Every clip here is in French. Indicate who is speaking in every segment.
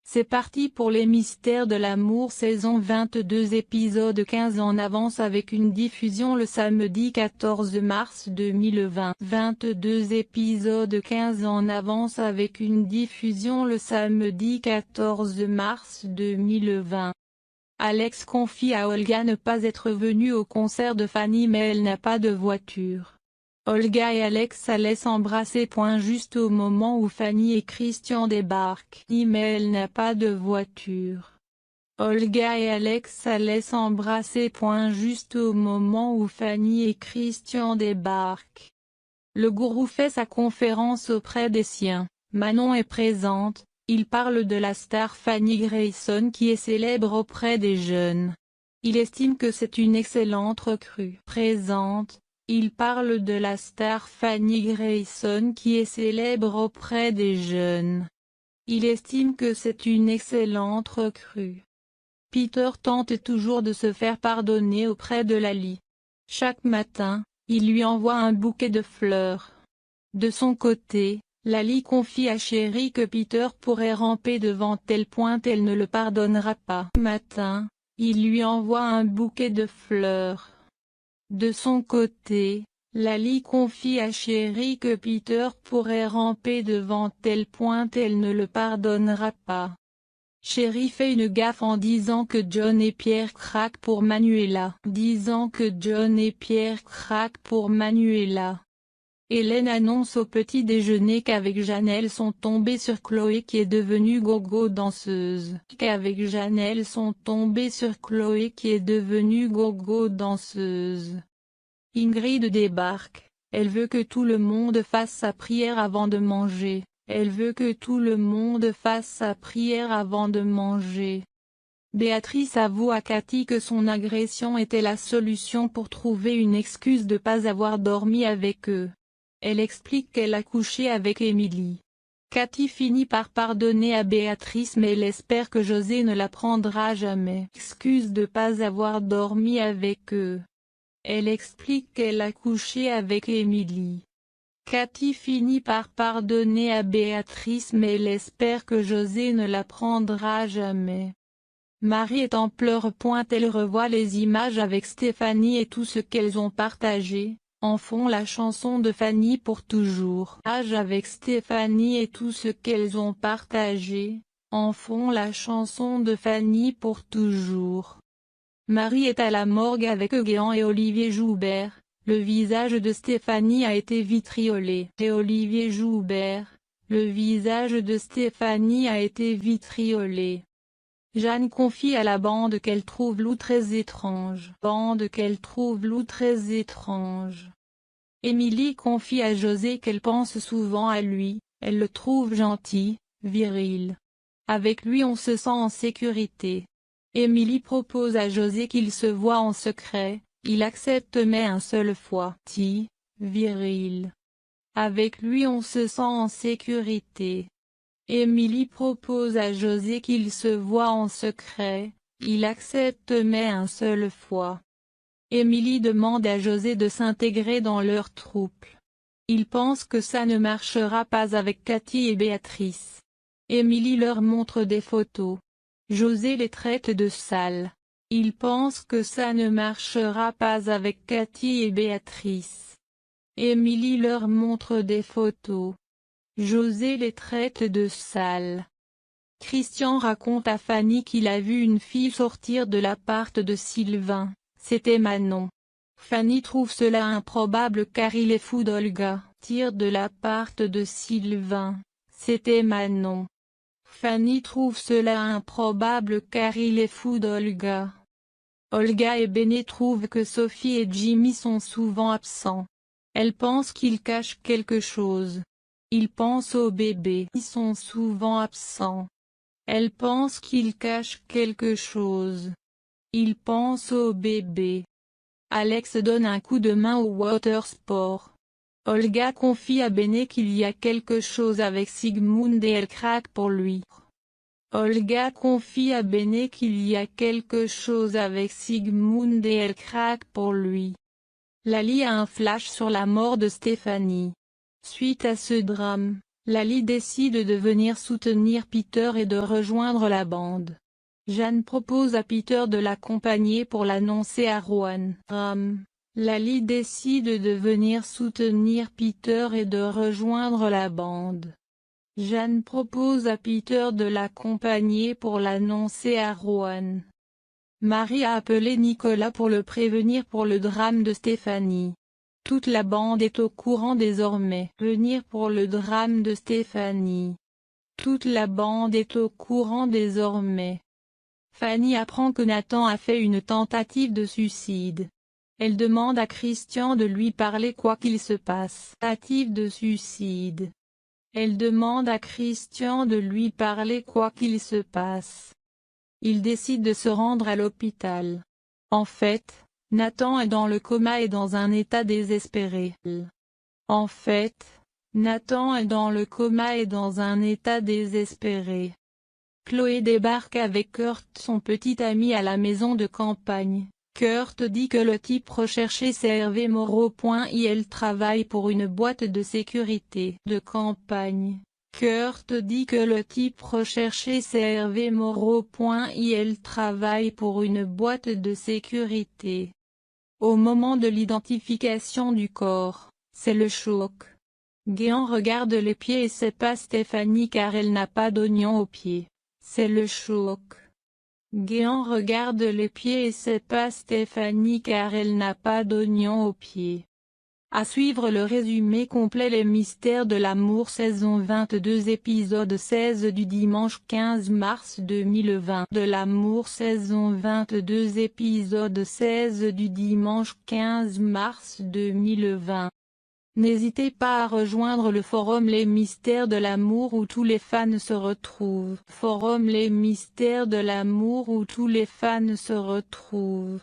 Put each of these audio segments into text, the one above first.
Speaker 1: C'est parti pour les mystères de l'amour saison 22 épisode 15 en avance avec une diffusion le samedi 14 mars 2020. 22 épisode 15 en avance avec une diffusion le samedi 14 mars 2020. Alex confie à Olga ne pas être venue au concert de Fanny mais elle n'a pas de voiture. Olga et Alex allaient s'embrasser. Juste au moment où Fanny et Christian débarquent. Mais elle n'a pas de voiture. Olga et Alex allaient s'embrasser. Juste au moment où Fanny et Christian débarquent. Le gourou fait sa conférence auprès des siens. Manon est présente. Il parle de la star Fanny Grayson qui est célèbre auprès des jeunes. Il estime que c'est une excellente recrue. Présente. Il parle de la star Fanny Grayson qui est célèbre auprès des jeunes. Il estime que c'est une excellente recrue. Peter tente toujours de se faire pardonner auprès de Lali. Chaque matin, il lui envoie un bouquet de fleurs. De son côté, Lali confie à Chérie que Peter pourrait ramper devant elle. Elle ne le pardonnera pas. Matin, il lui envoie un bouquet de fleurs. De son côté, Lali confie à Chérie que Peter pourrait ramper devant elle. Elle ne le pardonnera pas. Chérie fait une gaffe en disant que John et Pierre craquent pour Manuela. Hélène annonce au petit déjeuner qu'avec Jeanne elles sont tombées sur Chloé qui est devenue gogo danseuse. Ingrid débarque. Elle veut que tout le monde fasse sa prière avant de manger. Béatrice avoue à Cathy que son agression était la solution pour trouver une excuse de ne pas avoir dormi avec eux. Elle explique qu'elle a couché avec Émilie. Cathy finit par pardonner à Béatrice mais elle espère que José ne la prendra jamais. Excuse de ne pas avoir dormi avec eux. Elle explique qu'elle a couché avec Émilie. Cathy finit par pardonner à Béatrice mais elle espère que José ne la prendra jamais. Marie est en pleurs. Elle revoit les images avec Stéphanie et tout ce qu'elles ont partagé, en font la chanson de Fanny pour toujours. Marie est à la morgue avec Guéant et Olivier Joubert. Le visage de Stéphanie a été vitriolé. Jeanne confie à la bande qu'elle trouve Lou très étrange. Émilie confie à José qu'elle pense souvent à lui, elle le trouve gentil, viril. Avec lui on se sent en sécurité. Émilie propose à José qu'il se voie en secret, il accepte mais une seule fois. Viril. Avec lui on se sent en sécurité. Émilie propose à José qu'il se voie en secret, il accepte mais une seule fois. Émilie demande à José de s'intégrer dans leur troupe. Il pense que ça ne marchera pas avec Cathy et Béatrice. Émilie leur montre des photos. José les traite de sales. Il pense que ça ne marchera pas avec Cathy et Béatrice. Émilie leur montre des photos. José les traite de sales. Christian raconte à Fanny qu'il a vu une fille sortir de l'appart de Sylvain, c'était Manon. Fanny trouve cela improbable car il est fou d'Olga. De l'appart de Sylvain, c'était Manon. Fanny trouve cela improbable car il est fou d'Olga. Olga et Béné trouvent que Sophie et Jimmy sont souvent absents. Elle pense qu'ils cachent quelque chose. Ils pensent au bébé. Ils sont souvent absents. Elle pense qu'ils cachent quelque chose. Ils pensent au bébé. Alex donne un coup de main au watersport. Olga confie à Béné qu'il y a quelque chose avec Sigmund et elle craque pour lui. Lali a un flash sur la mort de Stéphanie. Suite à ce drame, Lali décide de venir soutenir Peter et de rejoindre la bande. Jeanne propose à Peter de l'accompagner pour l'annoncer à Rowan. Lali décide de venir soutenir Peter et de rejoindre la bande. Jeanne propose à Peter de l'accompagner pour l'annoncer à Rowan. Marie a appelé Nicolas pour le prévenir pour le drame de Stéphanie. Toute la bande est au courant désormais. Venir pour le drame de Stéphanie. Toute la bande est au courant désormais. Fanny apprend que Nathan a fait une tentative de suicide. Elle demande à Christian de lui parler quoi qu'il se passe. Tentative de suicide. Elle demande à Christian de lui parler quoi qu'il se passe. Il décide de se rendre à l'hôpital. En fait, Nathan est dans le coma et dans un état désespéré. En fait, Nathan est dans le coma et dans un état désespéré. Chloé débarque avec Kurt, son petit ami, à la maison de campagne. Kurt dit que le type recherché c'est Hervé Moreau. Il travaille pour une boîte de sécurité de campagne. Kurt dit que le type recherché c'est Hervé Moreau. Il travaille pour une boîte de sécurité. Au moment de l'identification du corps, c'est le choc. Guéant regarde les pieds et c'est pas Stéphanie car elle n'a pas d'oignon aux pieds. C'est le choc. Guéant regarde les pieds et c'est pas Stéphanie car elle n'a pas d'oignon aux pieds. À suivre le résumé complet Les Mystères de l'amour saison 22 épisode 16 du dimanche 15 mars 2020 de l'amour saison 22 épisode 16 du dimanche 15 mars 2020. N'hésitez pas à rejoindre le forum Les Mystères de l'amour où tous les fans se retrouvent. Forum Les Mystères de l'amour où tous les fans se retrouvent.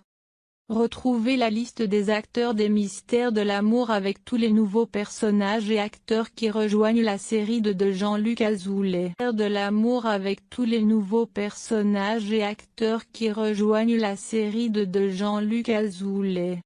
Speaker 1: Retrouvez la liste des acteurs des Mystères de l'amour avec tous les nouveaux personnages et acteurs qui rejoignent la série de Jean-Luc Azoulay. De l'amour avec tous les nouveaux personnages et acteurs qui rejoignent la série de Jean-Luc Azoulay.